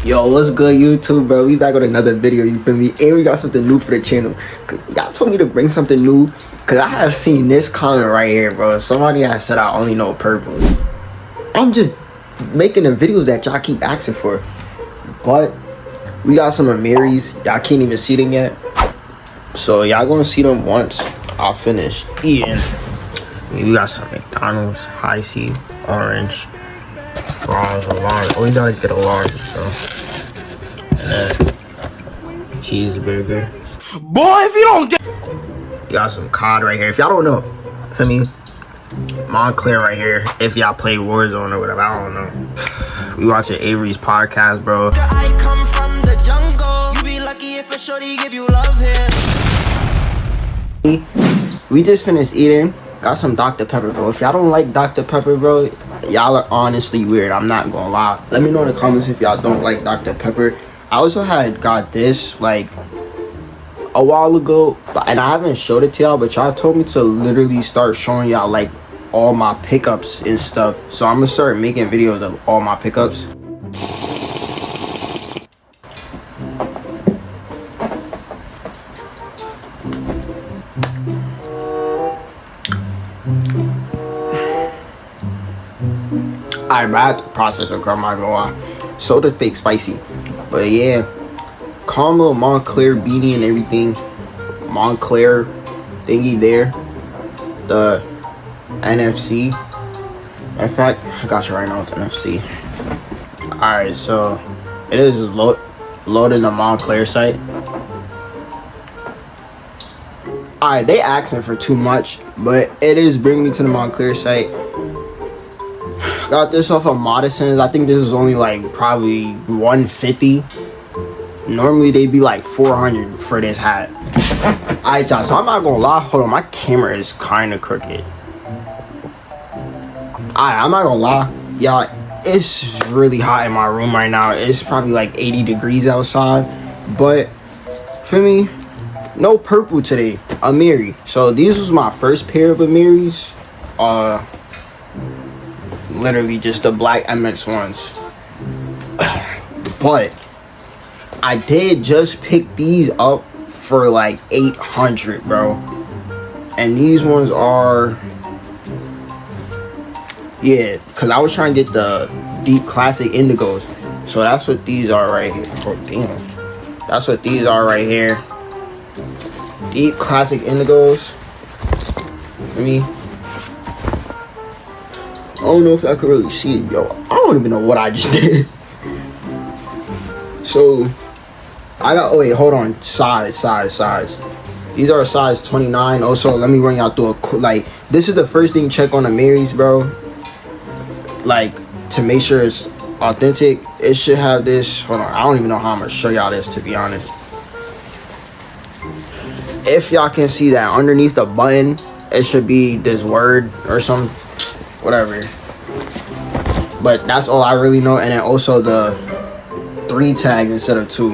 Yo, what's good, YouTube, bro? We back with another video, you feel me? And we got something new for the channel. Y'all told me to bring something new because I have seen this comment right here, bro. Somebody has said I only know purple. I'm just making the videos that y'all keep asking for. But we got some Amiris. Y'all can't even see them yet. So y'all gonna see them once I finish eating. We got some McDonald's, high C, orange. Fries, a large. Oh, you gotta get a large, so. And then cheeseburger. Boy, if you don't get. You got some cod right here. If y'all don't know, for me, Montclair right here. If y'all play Warzone or whatever, I don't know. We watching Avery's podcast, bro. I come from the jungle. You be lucky if a shorty give you love here. We just finished eating. Got some Dr. Pepper, bro. If y'all don't like Dr. Pepper, bro, y'all are honestly weird. I'm not gonna lie. Let me know in the comments if y'all don't like Dr. Pepper. I also had got this like a while ago, and I haven't showed it to y'all, but y'all told me to literally start showing y'all like all my pickups and stuff. So I'm gonna start making videos of all my pickups. I ride the process of girl, my go soda fake spicy, but yeah, caramel Montclair beanie and everything. Montclair thingy there, the NFC. In fact, I got you right now with the NFC. Alright, so it is loading the Montclair site. Alright, they asking for too much, but it is bringing me to the Montclair site. Got this off of Modison's. I think this is only like probably 150. Normally they be like 400 for this hat. Alright, y'all, so I'm not gonna lie. Hold on, my camera is kind of crooked. Alright, I'm not gonna lie, y'all, it's really hot in my room right now. It's probably like 80 degrees outside, but for me, no purple today. Amiri. So these was my first pair of Amiris. Literally just the black Mx1s. But I did just pick these up for like 800, bro. And these ones are, yeah, because I was trying to get the deep classic indigos. So that's what these are right here. Oh, damn. That's what these are right here. Deep classic indigos. I don't know if I could really see it, yo. I don't even know what I just did. So I got, oh wait, hold on, size. These are a size 29. Also, let me run y'all through a like, this is the first thing check on Amiris, bro. Like, to make sure it's authentic, it should have this. Hold on, I don't even know how I'm gonna show y'all this, to be honest. If y'all can see that underneath the button, it should be this word or some whatever. But that's all I really know. And then also the 3 tag instead of 2.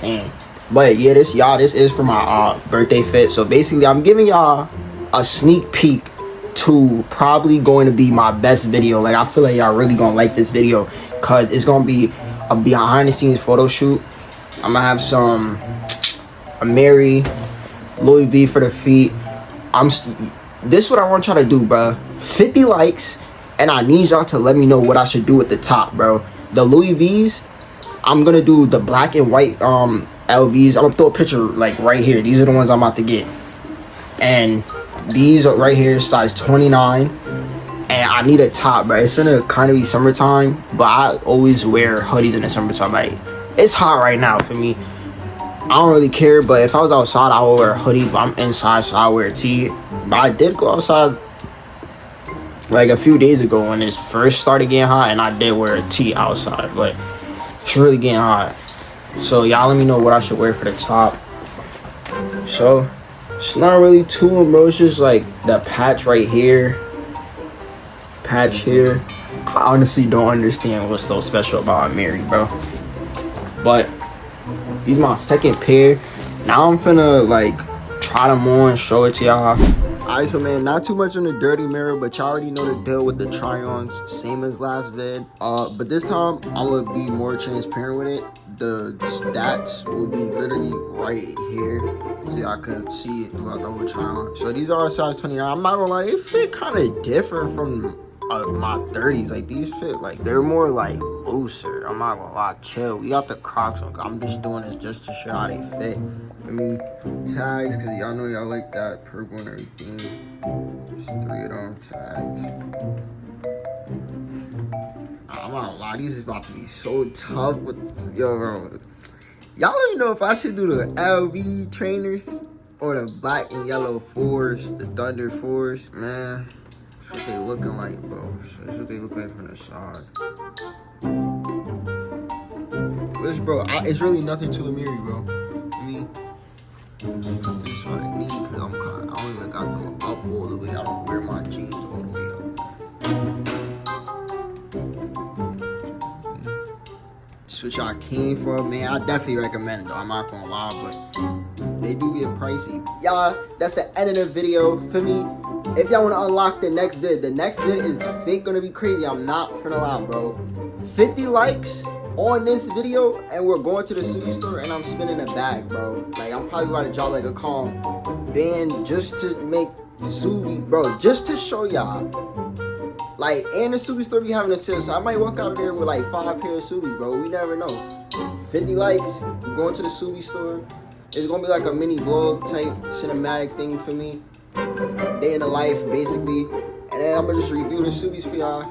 Damn. But yeah, this is for my birthday fit. So basically I'm giving y'all a sneak peek to probably going to be my best video. Like, I feel like y'all really gonna like this video because it's gonna be a behind the scenes photo shoot. I'm gonna have some Amiri, Louis V for the feet. This is what I want y'all to do, bro. 50 likes, and I need y'all to let me know what I should do at the top, bro. The Louis V's, I'm gonna do the black and white LVs. I'm gonna throw a picture like right here. These are the ones I'm about to get, and these are right here, size 29. And I need a top, bro. It's gonna kind of be summertime, but I always wear hoodies in the summertime. Like, it's hot right now for me. I don't really care, but if I was outside, I would wear a hoodie. But I'm inside, so I wear a tee. But I did go outside like a few days ago when it first started getting hot, and I did wear a tee outside. But it's really getting hot. So y'all let me know what I should wear for the top. So it's not really too, bro. It's just like the patch right here, patch here. I honestly don't understand what's so special about Amiri, bro. But these my second pair. Now I'm finna like try them on, show it to y'all. Alright, so man, not too much on the dirty mirror, but y'all already know the deal with the try-ons, same as last vid. But this time I'm gonna be more transparent with it. The stats will be literally right here, so y'all can see it throughout the whole try-on. So these are a size 29. I'm not gonna lie, they fit kind of different from my 30s. Like these fit like they're more like looser. I'm not gonna lie, chill. We got the Crocs on. I'm just doing this just to show how they fit. I mean, tags, cause y'all know y'all like that purple and everything. Just 3 of them tags. I'm not gonna lie, these is about to be so tough with yo, bro. Y'all let me know if I should do the LV trainers or the black and yellow 4s, the Thunder 4s, man. That's what they looking like, bro. That's what they look like from the side. Which, bro, it's really nothing to Amiri, bro. This is what I need, cause I don't even got them up all the way. I don't wear my jeans all the way up. This is what y'all came for, man. I definitely recommend it, though. I'm not gonna lie, but they do get pricey. Y'all, that's the end of the video. For me, if y'all wanna unlock the next vid is fake gonna be crazy. I'm not finna lie, bro. 50 likes on this video and we're going to the Subi store and I'm spinning a bag, bro. Like I'm probably about to drop like a calm band just to make Subi, bro, just to show y'all. Like, and the Subi store be having a sale, so I might walk out of there with like 5 pairs of Subi, bro. We never know. 50 likes, we're going to the Subi store. It's gonna be like a mini vlog type cinematic thing for me. Day in the life, basically. And then I'm gonna just review the Subis for y'all.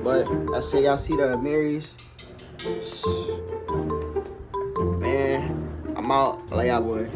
But I say y'all see the Amiris. Man, I'm out. Love y'all, boy.